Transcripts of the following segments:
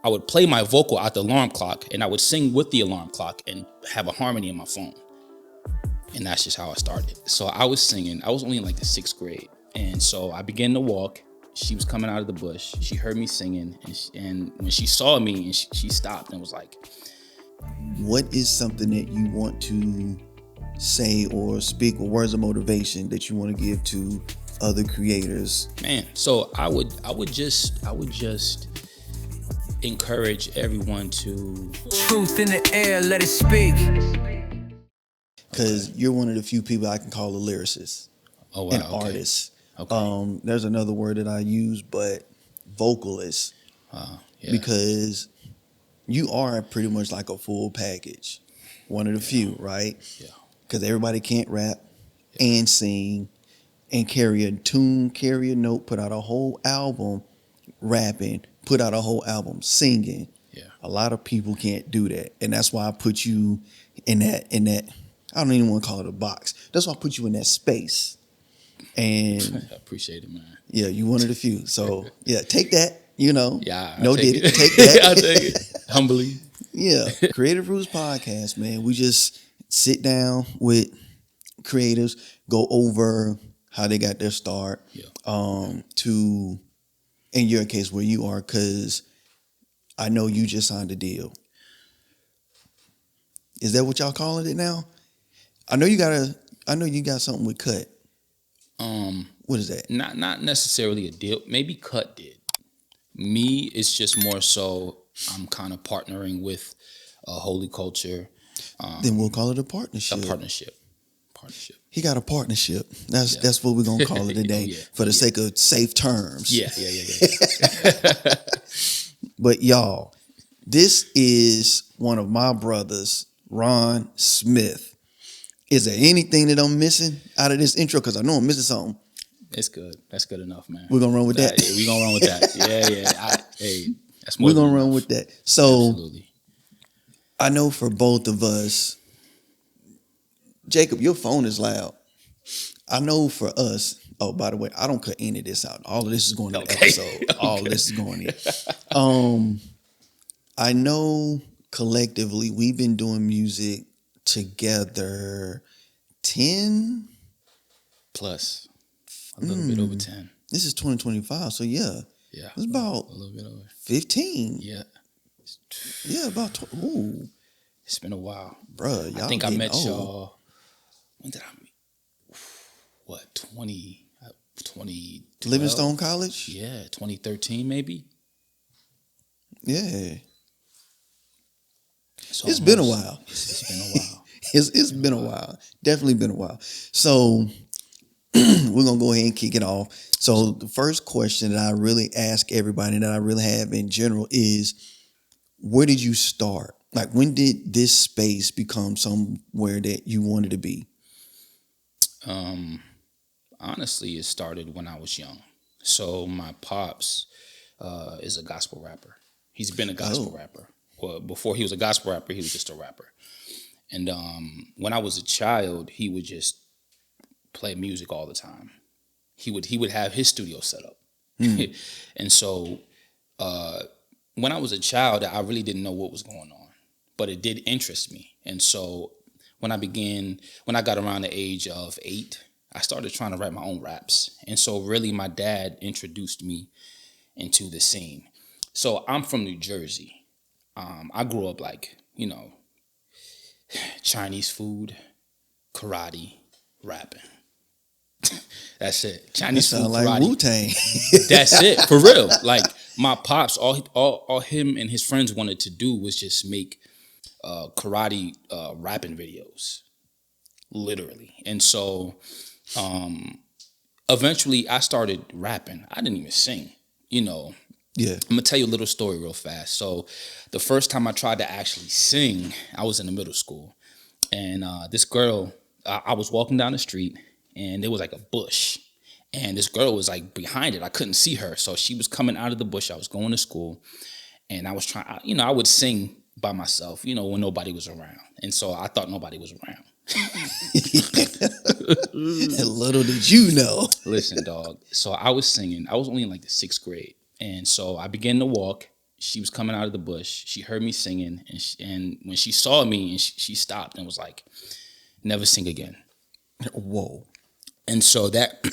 I would play my vocal out the alarm clock, and I would sing with the alarm clock and have a harmony in my phone. And that's just how I started. So I was singing. I was only in like the 6th grade. And so I began to walk. She was coming out of the bush. She heard me singing. And when she saw me, and she stopped and was like, what is something that you want to say or speak, or words of motivation that you want to give to other creators? Man, so I would just encourage everyone to truth in the air, let it speak. Because you're one of the few people I can call a lyricist, an artist. Okay. There's another word that I use, but vocalist, because you are pretty much like a full package, one of the few, right? Yeah. Because everybody can't rap and sing and carry a tune, carry a note, put out a whole album rapping, put out a whole album singing. Yeah. A lot of people can't do that. And that's why I put you in that, I don't even want to call it a box. That's why I put you in that space. And I appreciate it, man. Yeah, you one of the few. So yeah, take that, you know. Yeah. No did it. Take that. I take it. Humbly. Yeah. Creative Roots Podcast, man. We just sit down with creatives, go over how they got their start, to, in your case, where you are, because I know you just signed a deal. Is that what y'all calling it now? I know you got something with Cut. What is that? Not necessarily a deal. Maybe Cut did. Me, it's just more so I'm kind of partnering with Holy Culture. Then we'll call it a partnership. A partnership. He got a partnership. That's what we're gonna call it today, for the sake of safe terms. Yeah. But y'all, this is one of my brothers, Ron Smith. Is there anything that I'm missing out of this intro? Because I know I'm missing something. It's good. That's good enough, man. We're gonna run with that. Yeah, we're gonna run with that. Yeah. That's more. We're gonna run with that. So absolutely. I know for both of us, Jacob, your phone is loud. I know for us. Oh, by the way, I don't cut any of this out. All of this is going in the episode. All of this is going in. I know collectively we've been doing music together 10 plus, a little bit over 10. This is 2025, so yeah, it's about a little bit over 15. Yeah, about ooh. It's been a while, bruh. Y'all I think I met old. y'all. When did I meet? What 20? Livingstone College? Yeah, 2013 maybe. Yeah. So it's been a while. It's been a while. It's been a while. Definitely been a while. So we're going to go ahead and kick it off. So the first question that I really ask everybody, that I really have in general, is where did you start? Like, when did this space become somewhere that you wanted to be? Honestly, it started when I was young. So my pops is a gospel rapper. He's been a gospel rapper. Well, before he was a gospel rapper, he was just a rapper. And when I was a child, he would just play music all the time. He would have his studio set up. And so when I was a child, I really didn't know what was going on, but it did interest me. And so when I got around the age of 8, I started trying to write my own raps. And so really my dad introduced me into the scene. So I'm from New Jersey. I grew up like, Chinese food, karate, rapping. That's it. Chinese food, like karate. Wu-Tang. That's it, for real. Like my pops, all him and his friends wanted to do was just make karate rapping videos, literally. And so eventually I started rapping. I didn't even sing, Yeah. I'm gonna tell you a little story real fast. So the first time I tried to actually sing, I was in the middle school, and this girl, I was walking down the street, and there was like a bush, and this girl was like behind it. I couldn't see her, so she was coming out of the bush. I was going to school, and I was trying. I would sing by myself, when nobody was around, and so I thought nobody was around. And little did you know. Listen, dog. So I was singing. I was only in like the 6th grade. And so I began to walk. she was coming out of the bush. She heard me singing, and when she saw me, and she stopped and was like, "Never sing again." Whoa. And so that,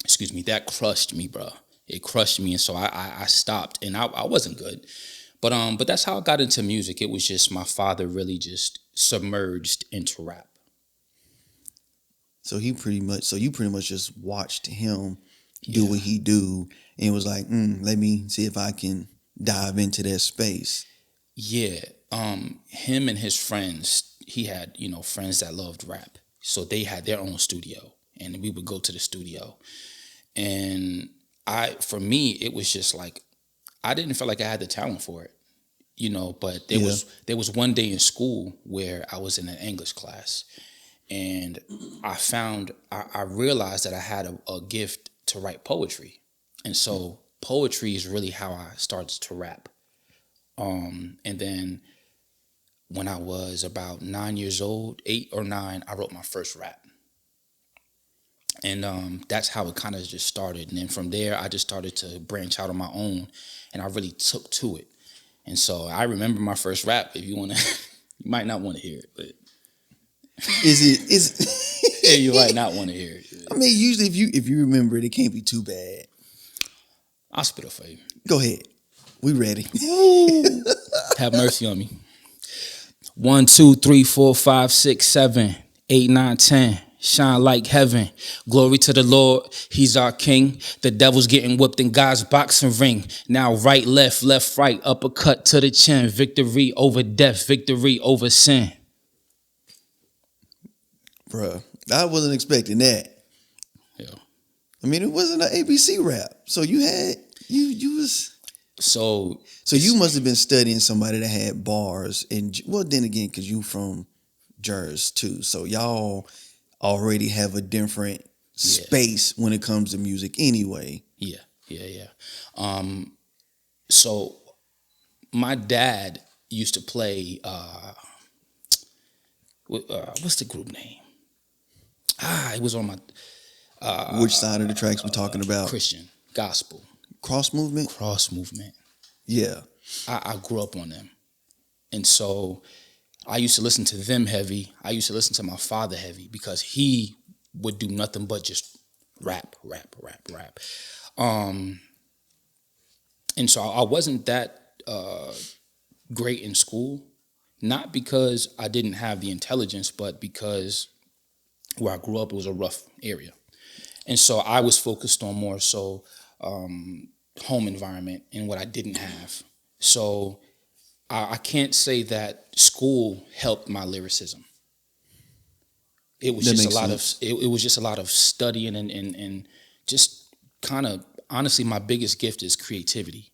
excuse me, that crushed me, bro. It crushed me, and so I stopped, and I wasn't good, but that's how I got into music. It was just my father really just submerged into rap. So you pretty much just watched him do what he do, and was like, let me see if I can dive into that space. Yeah, him and his friends. He had friends that loved rap, so they had their own studio, and we would go to the studio. And for me, it was just like I didn't feel like I had the talent for it, But there was one day in school where I was in an English class, and I realized that I had a gift to write poetry, and so poetry is really how I started to rap. And then when I was about 9 years old, 8 or 9, I wrote my first rap. And that's how it kind of just started. And then from there, I just started to branch out on my own, and I really took to it. And so I remember my first rap. If you want to, you might not want to hear it, but yeah, you might not want to hear it. I mean, usually if you remember it, it can't be too bad. I'll spit it for you. Go ahead. We ready. Have mercy on me. 1, 2, 3, 4, 5, 6, 7, 8, 9, 10. Shine like heaven. Glory to the Lord. He's our king. The devil's getting whipped in God's boxing ring. Now right, left, right, uppercut to the chin. Victory over death. Victory over sin. Bruh, I wasn't expecting that. Yeah. I mean, it wasn't an ABC rap. So you was... So you must have been studying somebody that had bars. And, well, then again, because you from Jersey, too. So y'all already have a different space when it comes to music anyway. Yeah. So my dad used to play, what's the group name? It was on my... Which side of the tracks we talking about? Christian, gospel. Cross movement? Cross movement. Yeah. I grew up on them. And so I used to listen to them heavy. I used to listen to my father heavy because he would do nothing but just rap. And so I wasn't that great in school, not because I didn't have the intelligence, but because where I grew up, it was a rough area. And so I was focused on more so home environment and what I didn't have. So I can't say that school helped my lyricism. It was just a lot of it was just a lot of studying and just kind of honestly, my biggest gift is creativity.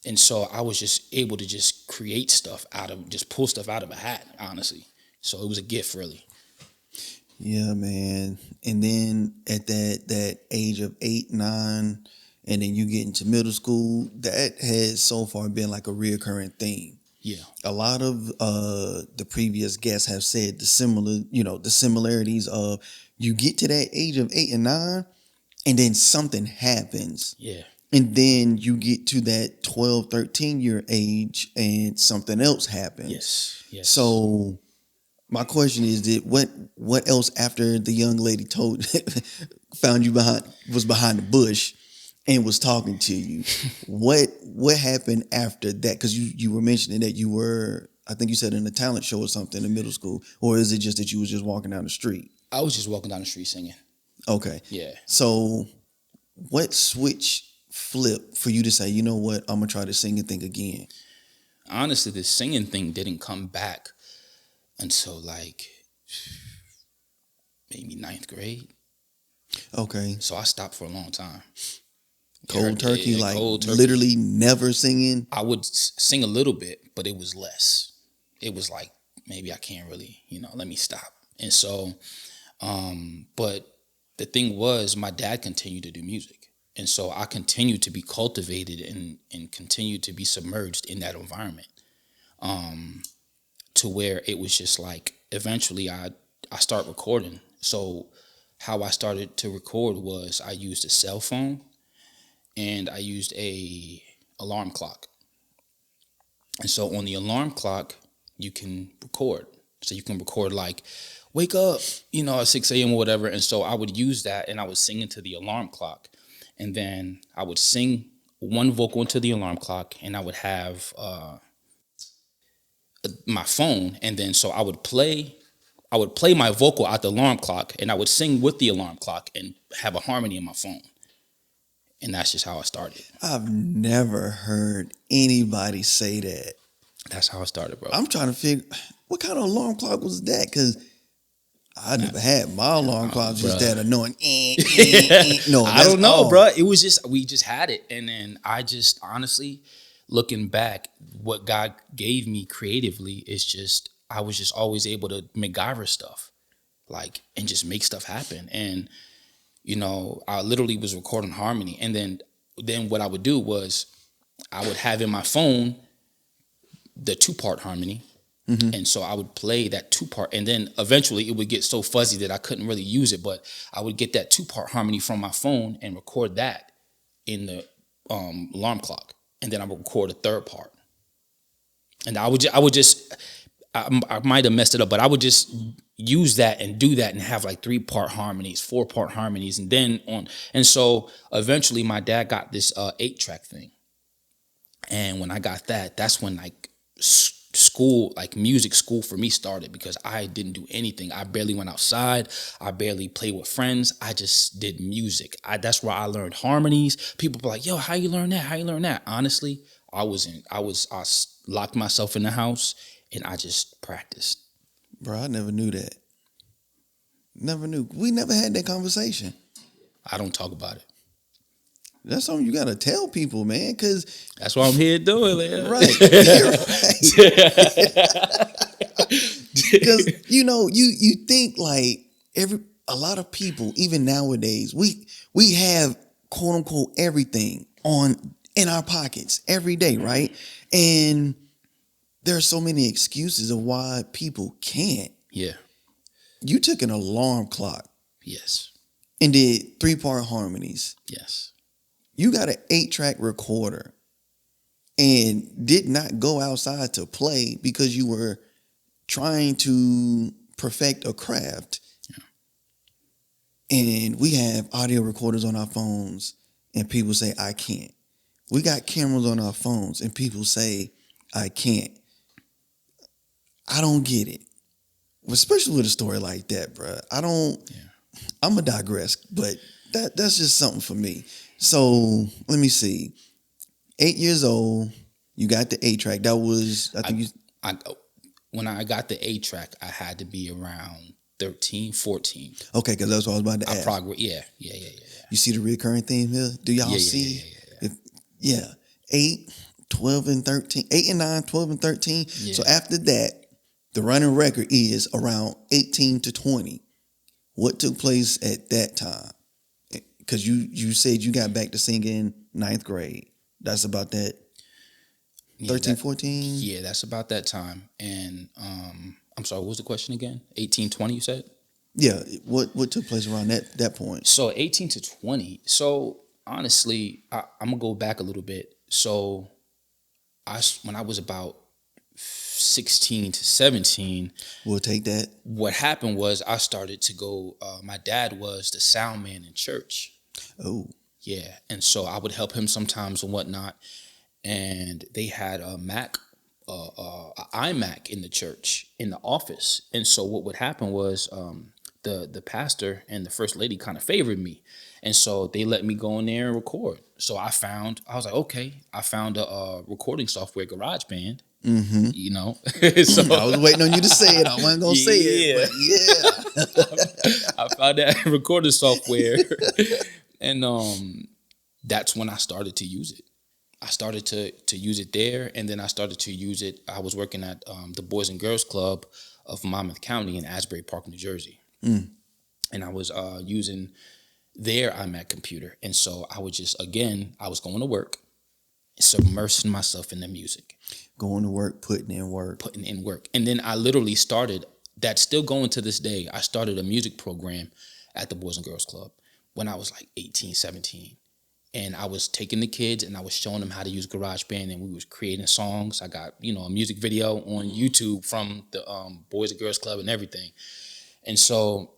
And so I was just able to just create stuff just pull stuff out of a hat, honestly. So it was a gift, really. Yeah, man. And then at that age of 8, 9, and then you get into middle school, that has so far been like a reoccurring theme. Yeah. A lot of the previous guests have said the similarities of you get to that age of 8 and 9, and then something happens. Yeah. And then you get to that 12, 13-year age, and something else happens. Yes. So my question is, what else after the young lady found you behind the bush and was talking to you? What happened after that? Because you were mentioning that you were, I think you said, in a talent show or something in middle school, or is it just that you was just walking down the street? I was just walking down the street singing. Okay. Yeah. So what switch flipped for you to say, you know what, I'm gonna try the singing thing again? Honestly, the singing thing didn't come back until like maybe 9th grade. Okay. So I stopped for a long time. Cold turkey, Yeah, like cold turkey. Literally never singing? I would sing a little bit, but it was less. It was like, maybe I can't really, let me stop. And so, but the thing was, my dad continued to do music. And so I continued to be cultivated and continued to be submerged in that environment. To where it was just like, eventually I start recording. So how I started to record was I used a cell phone and I used a alarm clock. And so on the alarm clock, you can record. So you can record like, wake up, at 6 a.m. or whatever. And so I would use that and I would sing into the alarm clock. And then I would sing one vocal into the alarm clock and I would have my phone. And then so I would play my vocal out the alarm clock and I would sing with the alarm clock and have a harmony in my phone. And that's just how I started. I've never heard anybody say that. That's how I started, bro. I'm trying to figure, what kind of alarm clock was that? Because I never had my alarm clock just that annoying. No, I don't know, bro. It was just, we just had it. And then I just, honestly, looking back, what God gave me creatively is just, I was just always able to MacGyver stuff, like, and just make stuff happen. And, I literally was recording harmony. And then what I would do was I would have in my phone the 2-part harmony. Mm-hmm. And so I would play that 2-part, and then eventually it would get so fuzzy that I couldn't really use it, but I would get that 2-part harmony from my phone and record that in the alarm clock. And then I would record a 3rd part. And I might have messed it up, but I would just use that and do that and have like 3-part harmonies, 4-part harmonies, and then on. And so eventually my dad got this 8-track thing. And when I got that, that's when like school, like music school for me started, because I didn't do anything. I barely went outside. I barely played with friends. I just did music. That's where I learned harmonies. People be like, yo, how you learn that? How you learn that? Honestly, I locked myself in the house and I just practiced. Bro, I never knew that. Never knew. We never had that conversation. I don't talk about it. That's something you gotta tell people, man, because that's what I'm here doing, man. Right. You're right. Because you think like a lot of people, even nowadays, we have quote unquote everything in our pockets every day, right? And there are so many excuses of why people can't. Yeah. You took an alarm clock. Yes. And did 3-part harmonies. Yes. You got an 8-track recorder and did not go outside to play because you were trying to perfect a craft. Yeah. And we have audio recorders on our phones and people say, I can't. We got cameras on our phones and people say, I can't. I don't get it. Especially with a story like that, bro. I'm going to digress, but that's just something for me. So let me see. 8 years old, you got the 8-track. That was, when I got the 8-track, I had to be around 13, 14. Okay, because that's what I was about to ask. Yeah. You see the recurring theme here? Do y'all see? Yeah. 8, 12, and 13. 8 and 9, 12, and 13. Yeah. So after that, the running record is around 18 to 20. What took place at that time? Because you said you got back to singing 9th grade. That's about that 13, 14? Yeah, that's about that time. And I'm sorry, what was the question again? 18, 20, you said? Yeah, what took place around that point? So 18 to 20. So honestly, I'm going to go back a little bit. So when I was about 16 to 17. We'll take that. What happened was I started to go, my dad was the sound man in church. Oh. Yeah. And so I would help him sometimes and whatnot. And they had a Mac, iMac in the church, in the office. And so what would happen was the pastor and the first lady kind of favored me. And so they let me go in there and record. So I was like, okay, I found a recording software, GarageBand. Mm-hmm. So I was waiting on you to say it. I wasn't gonna say it, but yeah. I found that recording software, and that's when I started to use it. I started to use it there, and then I started to use it. I was working at the Boys and Girls Club of Monmouth County in Asbury Park, New Jersey, and I was using their iMac computer, and so I was I was going to work, submersing myself in the music. Going to work, putting in work. And then I literally started, that's still going to this day, I started a music program at the Boys and Girls Club when I was like 18, 17. And I was taking the kids and I was showing them how to use GarageBand, and we was creating songs. I got, a music video on YouTube from the Boys and Girls Club and everything. And so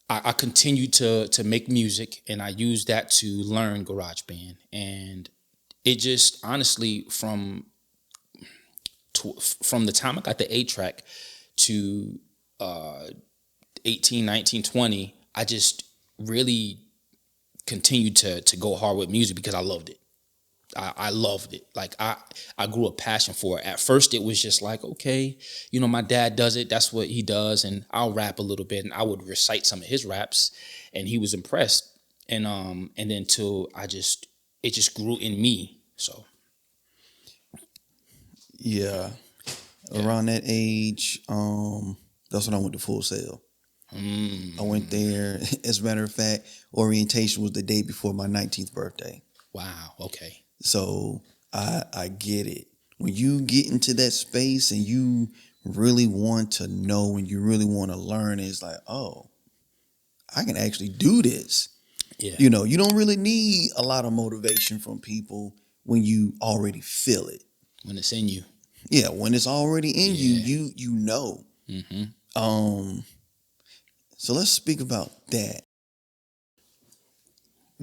I continued to make music, and I used that to learn GarageBand. And it just honestly, from the time I got the 8-track to 18, 19, 20, I just really continued to go hard with music because I loved it. I loved it. Like I grew a passion for it. At first it was just like, okay, my dad does it. That's what he does. And I'll rap a little bit, and I would recite some of his raps, and he was impressed. And then it just grew in me. So. Yeah. Around that age, that's when I went to Full Sail. I went there. As a matter of fact, orientation was the day before my 19th birthday. Wow. Okay. So I get it. When you get into that space and you really want to know and you really want to learn, it's like, oh, I can actually do this. Yeah. You don't really need a lot of motivation from people when you already feel it. When it's in you. Yeah, when it's already in you, you know. Mm-hmm. So let's speak about that.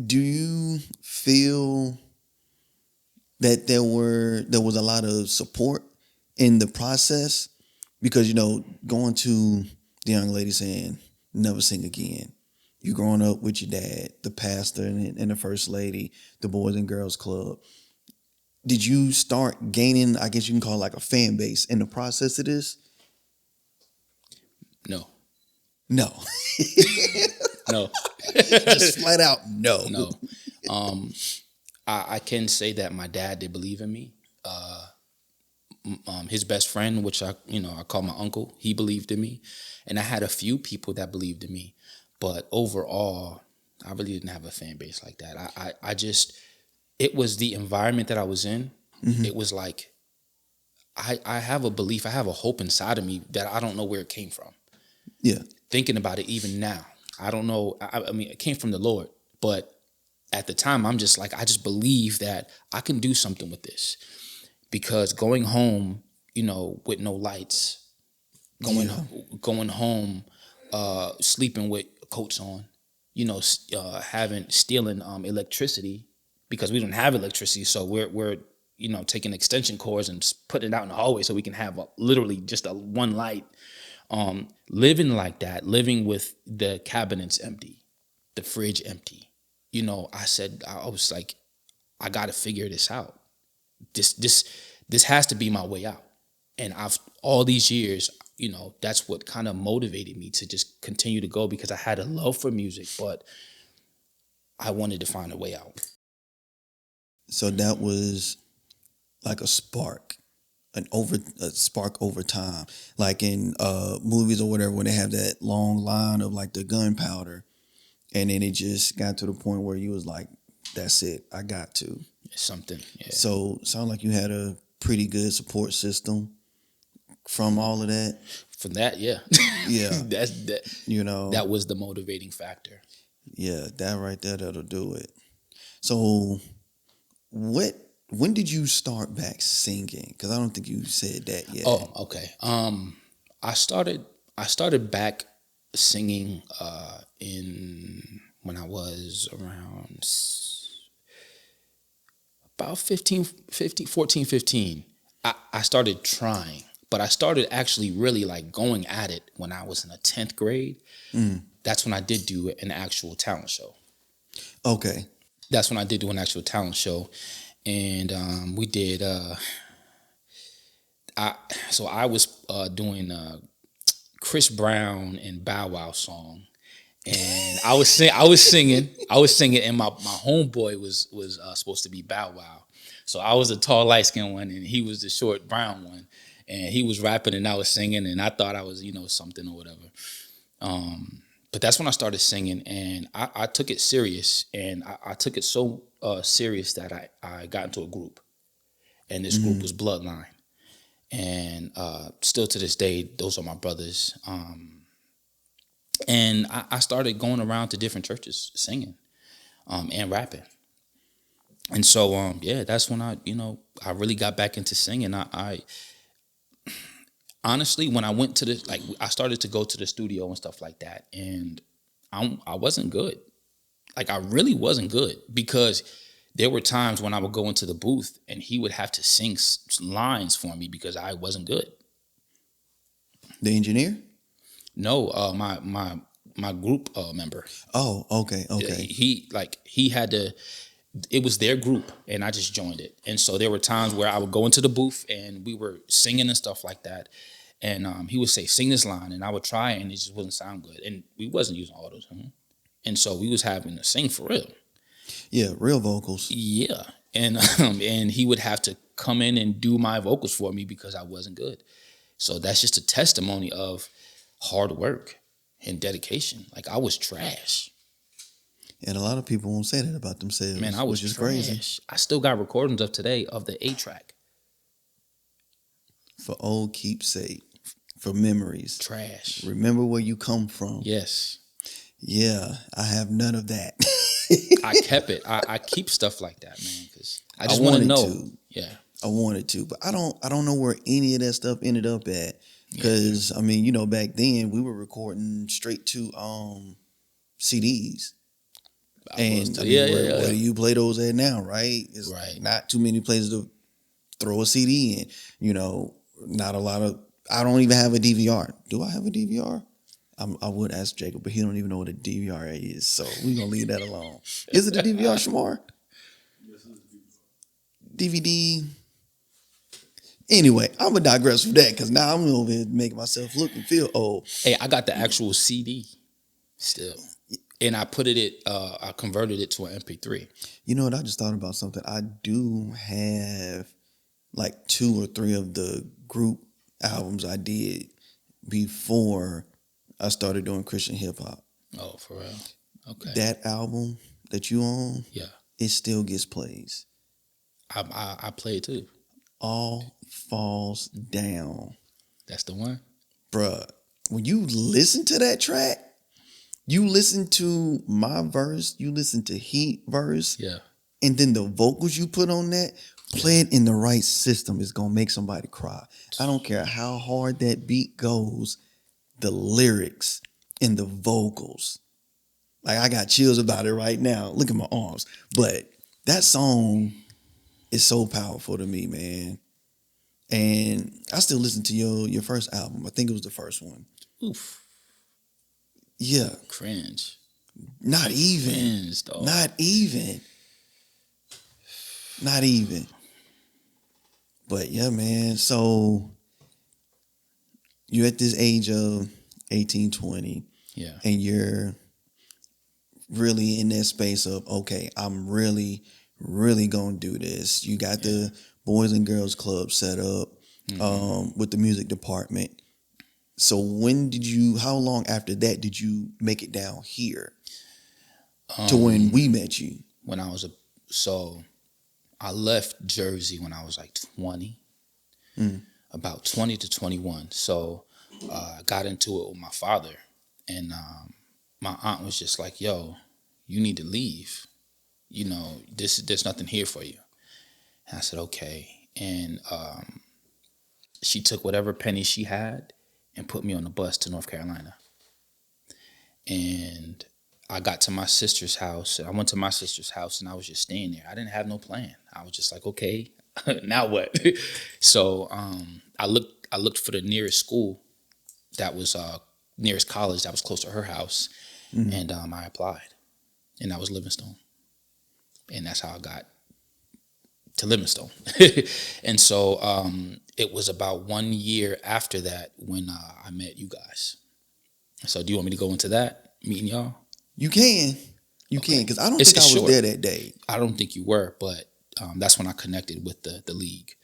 Do you feel that there was a lot of support in the process? Because, going to the young lady saying, never sing again. You growing up with your dad, the pastor and the first lady, the Boys and Girls Club. Did you start gaining, I guess you can call it like a fan base in the process of this? No. No. No. Just flat out no. No. I can say that my dad did believe in me. His best friend, which I call my uncle, he believed in me. And I had a few people that believed in me. But overall, I really didn't have a fan base like that. I just, it was the environment that I was in. Mm-hmm. It was like, I have a belief, I have a hope inside of me that I don't know where it came from. Yeah. Thinking about it even now, I don't know. I mean, it came from the Lord, but at the time, I'm just like, I just believe that I can do something with this. Because going home, with no lights, going home, sleeping with coats on, stealing electricity, because we don't have electricity, so we're taking extension cords and putting it out in the hallway so we can have literally just one light. Living like that, living with the cabinets empty, the fridge empty. I was like, I got to figure this out. This has to be my way out. And all these years, that's what kind of motivated me to just continue to go, because I had a love for music, but I wanted to find a way out. So that was like a spark. A spark over time, like in movies or whatever, when they have that long line of like the gunpowder, and then it just got to the point where you was like, that's it, I got to. Something. Yeah. So sound like you had a pretty good support system from all of that. From that, yeah. Yeah. That was the motivating factor. Yeah, that right there, that'll do it. So when did you start back singing? Because I don't think you said that yet. Oh, okay. I started back singing when I was around about 14, 15. I started trying, but I started actually really like going at it when I was in the 10th grade. That's when I did do an actual talent show. Okay. That's when I did do an actual talent show. And we did. I was doing Chris Brown and Bow Wow song, and I was singing, and my homeboy was supposed to be Bow Wow. So I was the tall light skinned one, and he was the short brown one, and he was rapping, and I was singing, and I thought I was something or whatever. But that's when I started singing, and I took it serious, and I took it so serious that I got into a group, and this group was Bloodline, and still to this day, those are my brothers. And I started going around to different churches singing and rapping. And so, yeah, that's when I really got back into singing. I honestly, when I went to I started to go to the studio and stuff like that, and I wasn't good. Like, I really wasn't good, because there were times when I would go into the booth and he would have to sing lines for me because I wasn't good. The engineer? No, my group member. Oh, okay, okay. He had to. It was their group, and I just joined it. And so there were times where I would go into the booth and we were singing and stuff like that. And he would say, "Sing this line," and I would try, and it just wouldn't sound good. And we wasn't using auto-tune, and so we was having to sing for real. Yeah, real vocals. Yeah, and and he would have to come in and do my vocals for me because I wasn't good. So that's just a testimony of hard work and dedication. Like, I was trash. And a lot of people won't say that about themselves. Man, I was just trash. crazy. I still got recordings of today of the 8-track. For old keepsake, for memories. Trash. Remember where you come from. Yes. Yeah, I have none of that. I kept it. I keep stuff like that, man, because I just I want to wanted know. to. Yeah. I wanted to, but I don't know where any of that stuff ended up at. Because I mean, back then we were recording straight to CDs. And where do you play those at now, right? It's Right. not too many places to throw a CD in. Not a lot of. I don't even have a DVR. Do I have a DVR? I would ask Jacob, but he don't even know what a DVR is, so we're gonna leave that alone. Is it a DVR, Shamar? Yes, it is. DVD. Anyway, I'm gonna digress from that because now I'm over here making myself look and feel old. Hey, I got the actual CD still, and I I converted it to an MP3. You know what? I just thought about something. I do have like 2 or 3 of the group albums I did before I started doing Christian hip hop. Oh, for real? Okay. That album that you own, Yeah, it still gets plays. I play it too. All Falls Down. That's the one. Bruh, when you listen to that track, you listen to my verse, you listen to Heat verse, Yeah. and then the vocals you put on that, play it in the right system is gonna make somebody cry. I don't care how hard that beat goes, the lyrics and the vocals. Like, I got chills about it right now. Look at my arms. But that song is so powerful to me, man. And I still listen to your first album. I think it was the first one. Oof. Yeah. Cringe. Not even. Cringe, dog. Not even. Not even. But yeah, man. So you're at this age of 18, 20. Yeah. And you're really in that space of, okay, I'm really, really gonna do this. You got the Boys and Girls Club set up with the music department. So how long after that did you make it down here to when we met you? When I was so I left Jersey when I was like 20, about 20 to 21. So I got into it with my father, and my aunt was just like, "Yo, you need to leave. There's nothing here for you." And I said, "Okay." And she took whatever pennies she had and put me on the bus to North Carolina. And I got to my sister's house. I went to my sister's house, and I was just staying there. I didn't have no plan. I was just like, okay, now what? So I looked for the nearest school that was nearest college that was close to her house, and I applied, and that was Livingstone, and that's how I got to Livingstone. And so it was about 1 year after that when I met you guys. So do you want me to go into that, meeting y'all? You can. You can, because I don't think I was short. there that day. I don't think you were, but that's when I connected with the league.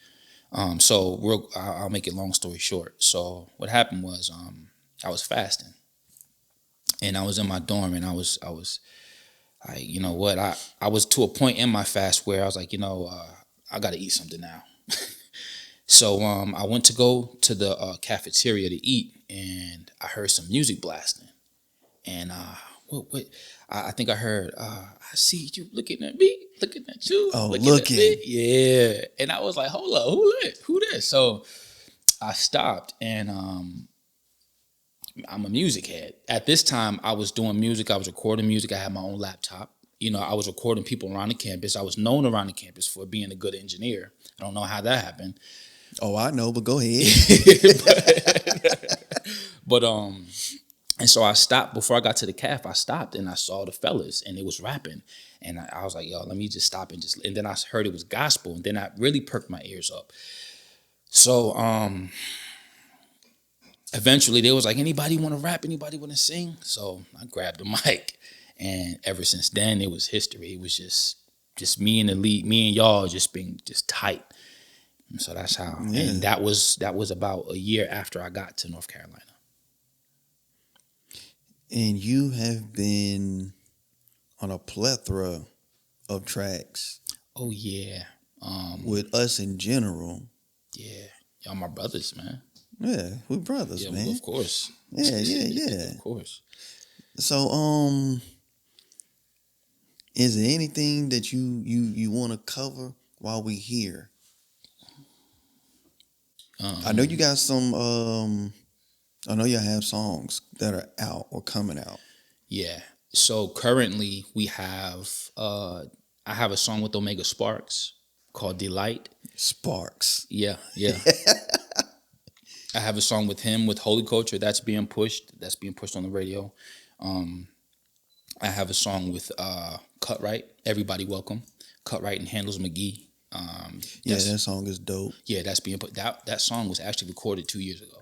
So I'll make it long story short. So what happened was I was fasting, and I was in my dorm, and I was you know what, I was to a point in my fast where I was like, I got to eat something now. So I went to go to the cafeteria to eat, and I heard some music blasting. And what I think I heard, I see you looking at me, looking at you, looking. at me. Yeah. And I was like, hold up, who that? So I stopped, and I'm a music head. At this time, I was doing music. I was recording music. I had my own laptop. I was recording people around the campus. I was known around the campus for being a good engineer. I don't know how that happened. Oh, I know, but go ahead. but and so I stopped before I got to the calf. I stopped and I saw the fellas, and it was rapping, and I was like, yo, let me just stop and then I heard it was gospel, and then I really perked my ears up. So eventually they was like, anybody want to rap? Anybody want to sing? So I grabbed the mic, and ever since then it was history. It was just me and the lead, me and y'all just being just tight. And so that's how. Yeah. And that was about a year after I got to North Carolina. And you have been on a plethora of tracks. Oh yeah. With us in general. Yeah. Y'all my brothers, man. Yeah, we're brothers, man. Of course. Yeah. Of course. So, is there anything that you want to cover while we here? I know you got some. I know y'all have songs that are out or coming out. Yeah. So currently we have. I have a song with Omega Sparks called Delight. Sparks. Yeah. I have a song with him with Holy Culture that's being pushed. That's being pushed on the radio. I have a song with Cut Right. Everybody Welcome. Cut Right and Handles McGee. That song is dope. Yeah, that's being put. That song was actually recorded 2 years ago.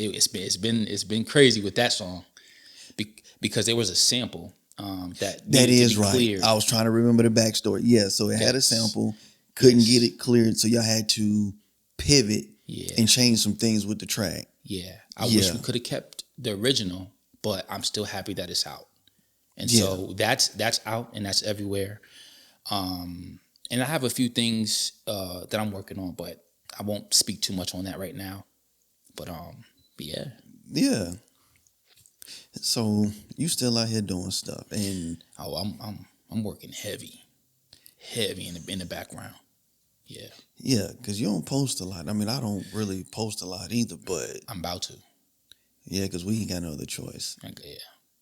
It's been crazy with that song because there was a sample that is right. Cleared. I was trying to remember the backstory. Yeah, so it had a sample, couldn't get it cleared, so y'all had to pivot and change some things with the track. Yeah, I wish we could have kept the original, but I'm still happy that it's out. And so that's out and that's everywhere. And I have a few things that I'm working on, but I won't speak too much on that right now. But yeah. Yeah. So you still out here doing stuff, and I'm working heavy in the background. Yeah. Yeah, because you don't post a lot. I mean, I don't really post a lot either, but I'm about to. Yeah, because we ain't got no other choice. Okay, yeah.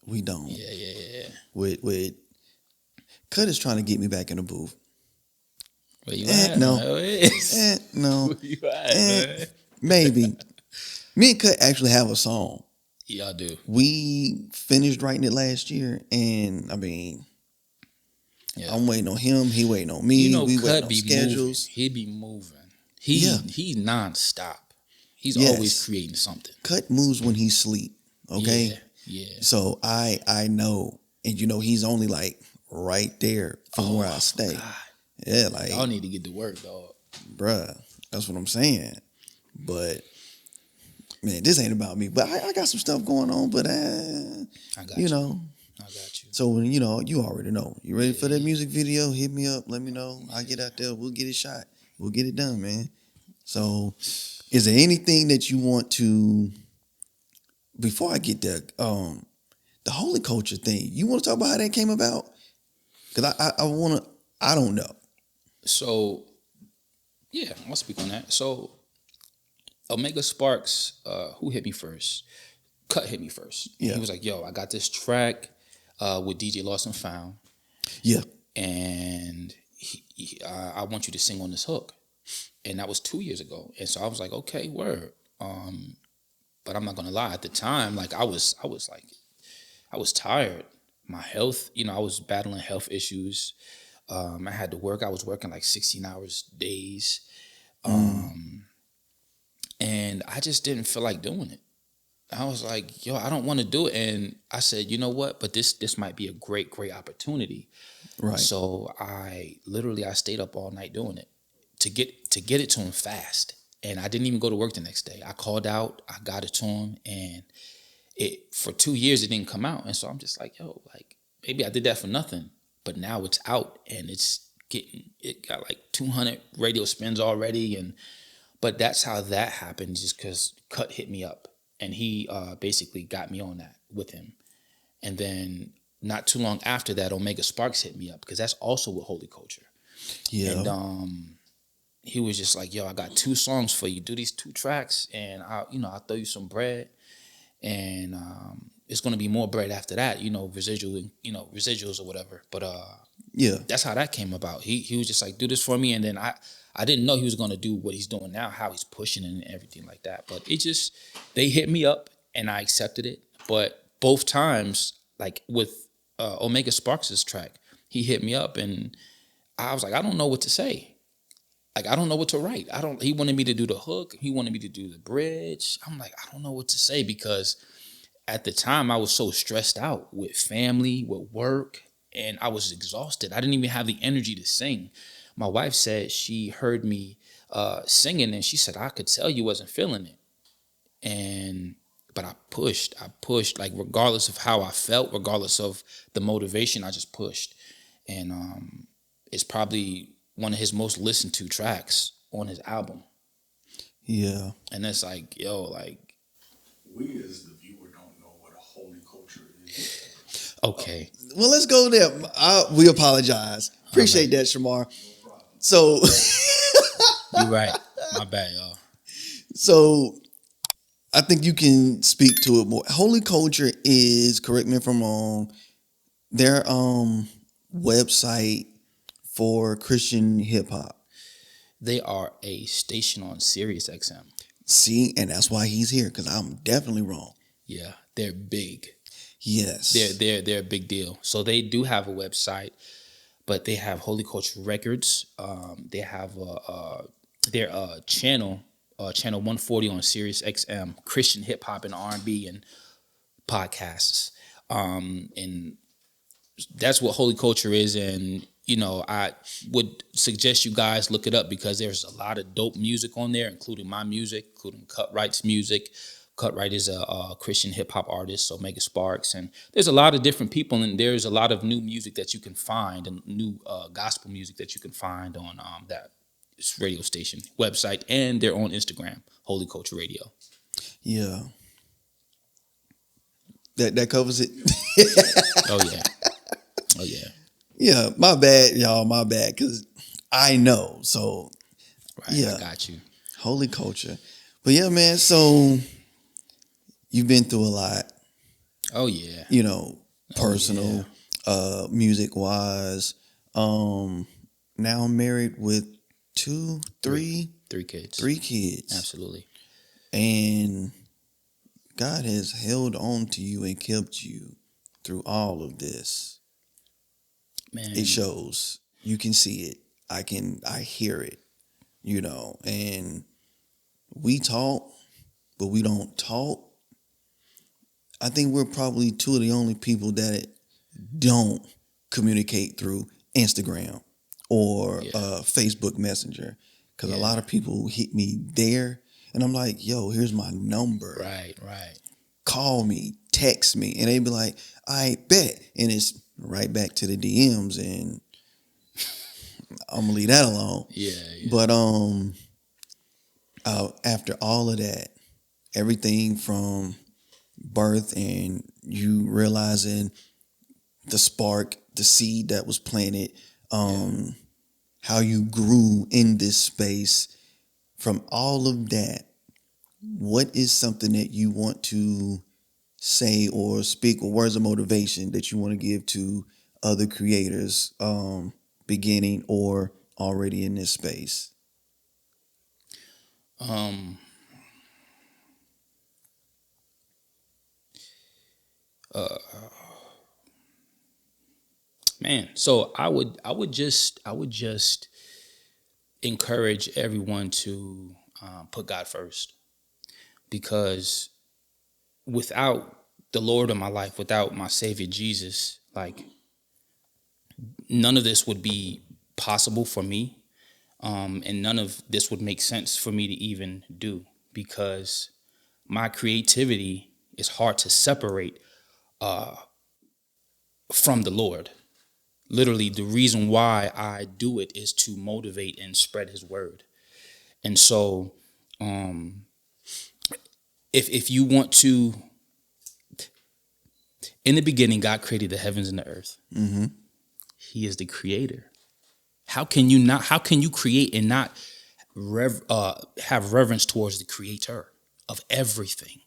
We don't. Yeah. With Cut is trying to get me back in the booth. Where you at? No. No. Where you at, man? Maybe. Me and Cut actually have a song. Yeah, I do. We finished writing it last year, and I mean, I'm waiting on him. He waiting on me. We waiting on schedules. He be moving. He's nonstop. He's always creating something. Cut moves when he sleep. Okay. Yeah. So I know, and he's only like right there from where I stay. God. Yeah, like y'all need to get to work, dog. Bruh, that's what I'm saying. But man, this ain't about me. But I got some stuff going on. But I got you. I got you. So when you already know. You ready for that music video? Hit me up. Let me know. I'll get out there. We'll get it shot. We'll get it done, man. So, is there anything that you want to? Before I get there, the Holy Culture thing. You want to talk about how that came about? Because I don't know. So, yeah, I'll speak on that. So, Omega Sparks, who hit me first? Cut hit me first. Yeah. He was like, yo, I got this track with DJ Lost and Found. Yeah. And I want you to sing on this hook. And that was 2 years ago. And so I was like, okay, word. But I'm not gonna lie. At the time, like I was tired. My health, I was battling health issues. I had to work. I was working like 16 hours days. And I just didn't feel like doing it. I was like, yo, I don't want to do it. And I said, you know what? But this might be a great opportunity. Right. So I stayed up all night doing it to get it to him fast. And I didn't even go to work the next day. I called out, I got it to him, and for 2 years it didn't come out. And so I'm just like, yo, like maybe I did that for nothing. But now it's out and it got like 200 radio spins already. But that's how that happened, just because Cut hit me up, and he basically got me on that with him. And then not too long after that, Omega Sparks hit me up, because that's also with Holy Culture. Yeah. And he was just like, "Yo, I got 2 songs for you. Do these 2 tracks, and I'll throw you some bread, and it's gonna be more bread after that. Residuals or whatever." But Yeah. that's how that came about. He was just like, "Do this for me," and then I didn't know he was gonna do what he's doing now, how he's pushing and everything like that. But they hit me up, and I accepted it. But both times, like with Omega Sparks' track, he hit me up, and I was like, I don't know what to say. Like, I don't know what to write. He wanted me to do the hook. He wanted me to do the bridge. I'm like, I don't know what to say, because at the time I was so stressed out with family, with work, and I was exhausted. I didn't even have the energy to sing. My wife said she heard me singing, and she said, I could tell you wasn't feeling it. But I pushed, like, regardless of how I felt, regardless of the motivation, I just pushed. And it's probably one of his most listened to tracks on his album. Yeah. And it's like, yo, like, We as the viewer don't know what a holy culture is. okay. Well, let's go there. We apologize. Appreciate that, Shamar. So, You're right. My bad, y'all. so I think you can speak to it more. Holy Culture is, correct me if I'm wrong, their website for Christian hip hop. They are a station on Sirius XM. See, and that's why he's here, because I'm definitely wrong. Yeah, they're big. Yes. They're a big deal. So they do have a website, but they have Holy Culture Records. They have their channel 140 on Sirius XM, Christian hip hop and R&B and podcasts. And that's what Holy Culture is. And I would suggest you guys look it up, because there's a lot of dope music on there, including my music, including Cutright's music. Cutright is a Christian hip hop artist, so Mega Sparks, and there's a lot of different people, and there's a lot of new music that you can find, and new gospel music that you can find on that radio station website and their own Instagram, Holy Culture Radio. Yeah. That covers it. Oh yeah. Oh yeah. Yeah, my bad, y'all. My bad, because I know. So, Right. yeah. I got you. Holy Culture. But yeah, man, so you've been through a lot, Oh yeah. personal, music wise. Now I'm married with 3 kids. 3 kids. Absolutely. And God has held on to you and kept you through all of this. Man. It shows. You can see it. I hear it, and we talk, but we don't talk. I think we're probably 2 of the only people that don't communicate through Instagram or Facebook Messenger, because a lot of people hit me there, and I'm like, yo, here's my number. Right. Call me, text me, and they be like, I bet, and it's right back to the DMs, and I'm gonna leave that alone. Yeah. But after all of that, everything from birth and you realizing the spark, the seed that was planted, how you grew in this space, from all of that, what is something that you want to say or speak, or words of motivation that you want to give to other creators beginning or already in this space? Man, so I would just encourage everyone to put God first, because without the Lord of my life, without my Savior Jesus, like, none of this would be possible for me, and none of this would make sense for me to even do, because my creativity is hard to separate from the Lord. Literally, the reason why I do it is to motivate and spread His word. And so if you want to, in the beginning, God created the heavens and the earth. Mm-hmm. He is the creator. How can you not? How can you create and not have reverence towards the creator of everything?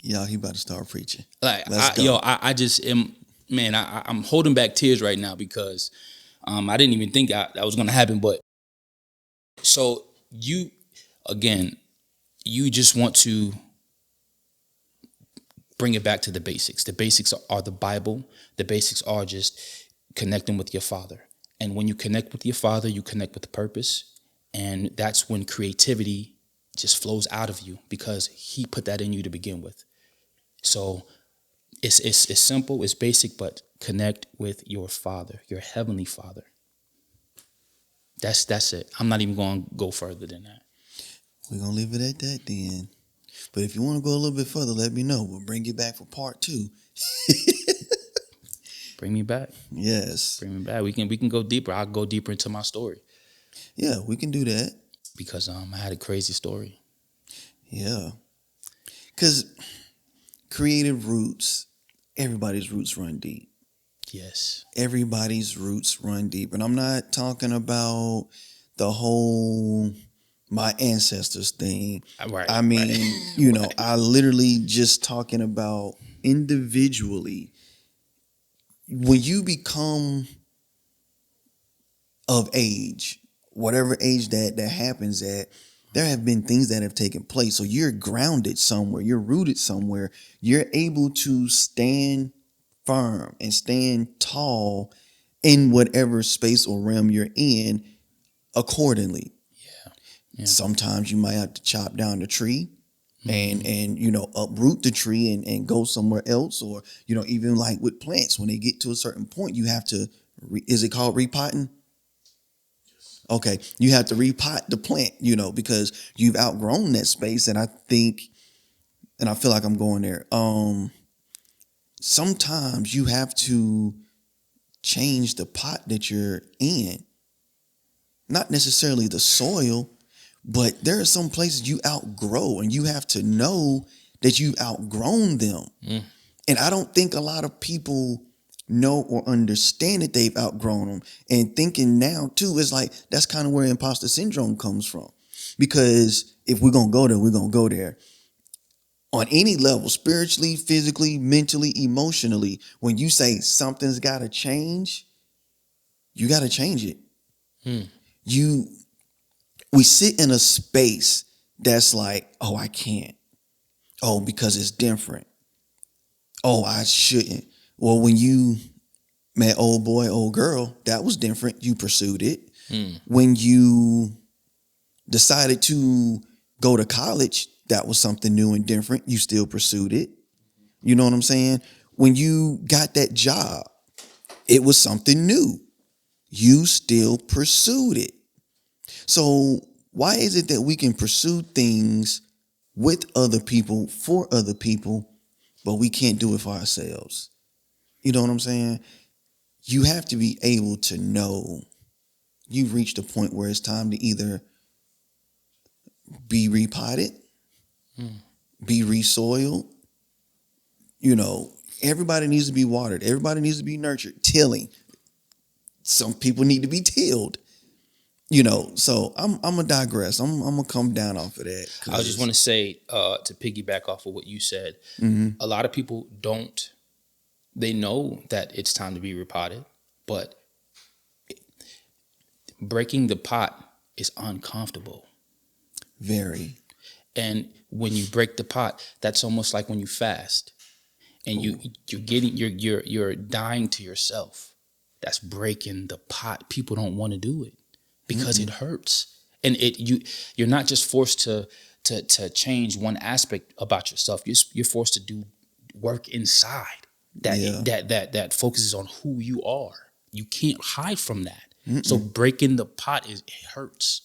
Y'all, he about to start preaching. Like, Let's go. I just am, man. I'm holding back tears right now because I didn't even think that was going to happen. But so you, again, you just want to bring it back to the basics. The basics are the Bible. The basics are just connecting with your Father. And when you connect with your Father, you connect with the purpose. And that's when creativity just flows out of you because he put that in you to begin with. So it's simple, it's basic, but connect with your Father, your heavenly Father. That's it. I'm not even going to go further than that. We're going to leave it at that then. But if you want to go a little bit further, let me know. We'll bring you back for part 2. Bring me back. Yes. Bring me back. We can go deeper. I'll go deeper into my story. Yeah, we can do that. Because I had a crazy story. Yeah. Because creative roots, everybody's roots run deep. Yes. Everybody's roots run deep. And I'm not talking about the whole my ancestors thing. Right. I mean, right. you know, I literally just talking about individually. When you become of age, whatever age that happens at, there have been things that have taken place. So you're grounded somewhere, you're rooted somewhere, you're able to stand firm and stand tall in whatever space or realm you're in accordingly. Yeah. Sometimes you might have to chop down the tree and you know, uproot the tree and go somewhere else. Or, you know, even like with plants, when they get to a certain point, you have to, is it called repotting? Okay, you have to repot the plant, you know, because you've outgrown that space. And I think, and I feel like I'm going there. Sometimes you have to change the pot that you're in. Not necessarily the soil, but there are some places you outgrow and you have to know that you've outgrown them. And I don't think a lot of people know or understand that they've outgrown them. And thinking now too is like, that's kind of where imposter syndrome comes from. Because if we're going to go there, we're going to go there. On any level, spiritually, physically, mentally, emotionally, when you say something's got to change, you got to change it. We sit in a space that's like, oh, I can't. Oh, because it's different. Oh, I shouldn't. Well, when you met old boy, old girl, that was different. You pursued it. When you decided to go to college, that was something new and different. You still pursued it. You know what I'm saying? When you got that job, it was something new. You still pursued it. So why is it that we can pursue things with other people, for other people, but we can't do it for ourselves? You know what I'm saying? You have to be able to know you've reached a point where it's time to either be repotted, be resoiled. You know, everybody needs to be watered. Everybody needs to be nurtured. Tilling. Some people need to be tilled. You know, so I'm gonna digress. I'm gonna come down off of that. I just want to say, to piggyback off of what you said, a lot of people don't. They know that it's time to be repotted, but breaking the pot is uncomfortable. Very. And when you break the pot, that's almost like when you fast, and you're dying to yourself. That's breaking the pot. People don't want to do it because it hurts, and you're not just forced to change one aspect about yourself. You're forced to do work inside that focuses on who you are. You can't hide from that. So breaking the pot it hurts.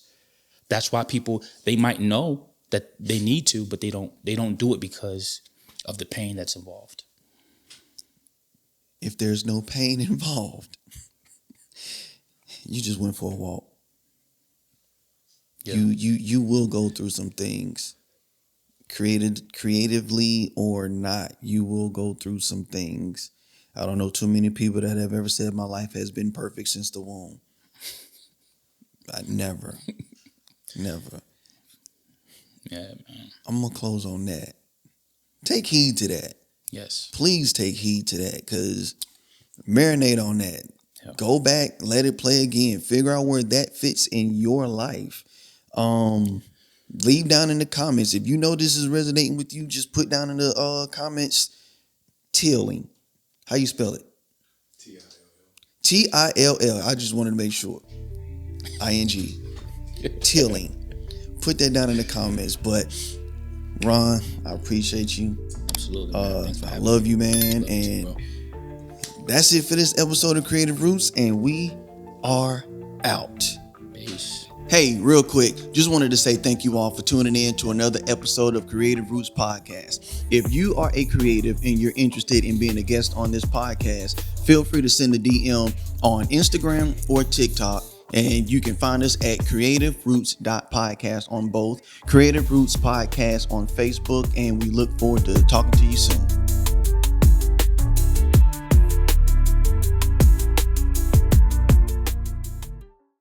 That's why people, they might know that they need to, but they don't do it because of the pain that's involved. If there's no pain involved, you just went for a walk. Yeah. You will go through some things, creatively or not. You will go through some things. I don't know too many people that have ever said my life has been perfect since the womb. I never. Yeah, man. I'm gonna close on that. Take heed to that. Yes. Please take heed to that, because marinate on that. Yeah. Go back, let it play again. Figure out where that fits in your life. Leave down in the comments. If you know this is resonating with you, just put down in the comments, tilling. How you spell it? T-I-L-L. Till. I just wanted to make sure. ING. Tilling. Put that down in the comments. But Ron, I appreciate you. Absolutely. Man. Thanks for I having love me. you, man. Love you And too, that's it for this episode of Creative Roots, and we are out. bro. Peace. Hey, real quick, just wanted to say thank you all for tuning in to another episode of Creative Roots Podcast. If you are a creative and you're interested in being a guest on this podcast, feel free to send a DM on Instagram or TikTok, and you can find us at creativeroots.podcast on both, Creative Roots Podcast on Facebook, and we look forward to talking to you soon.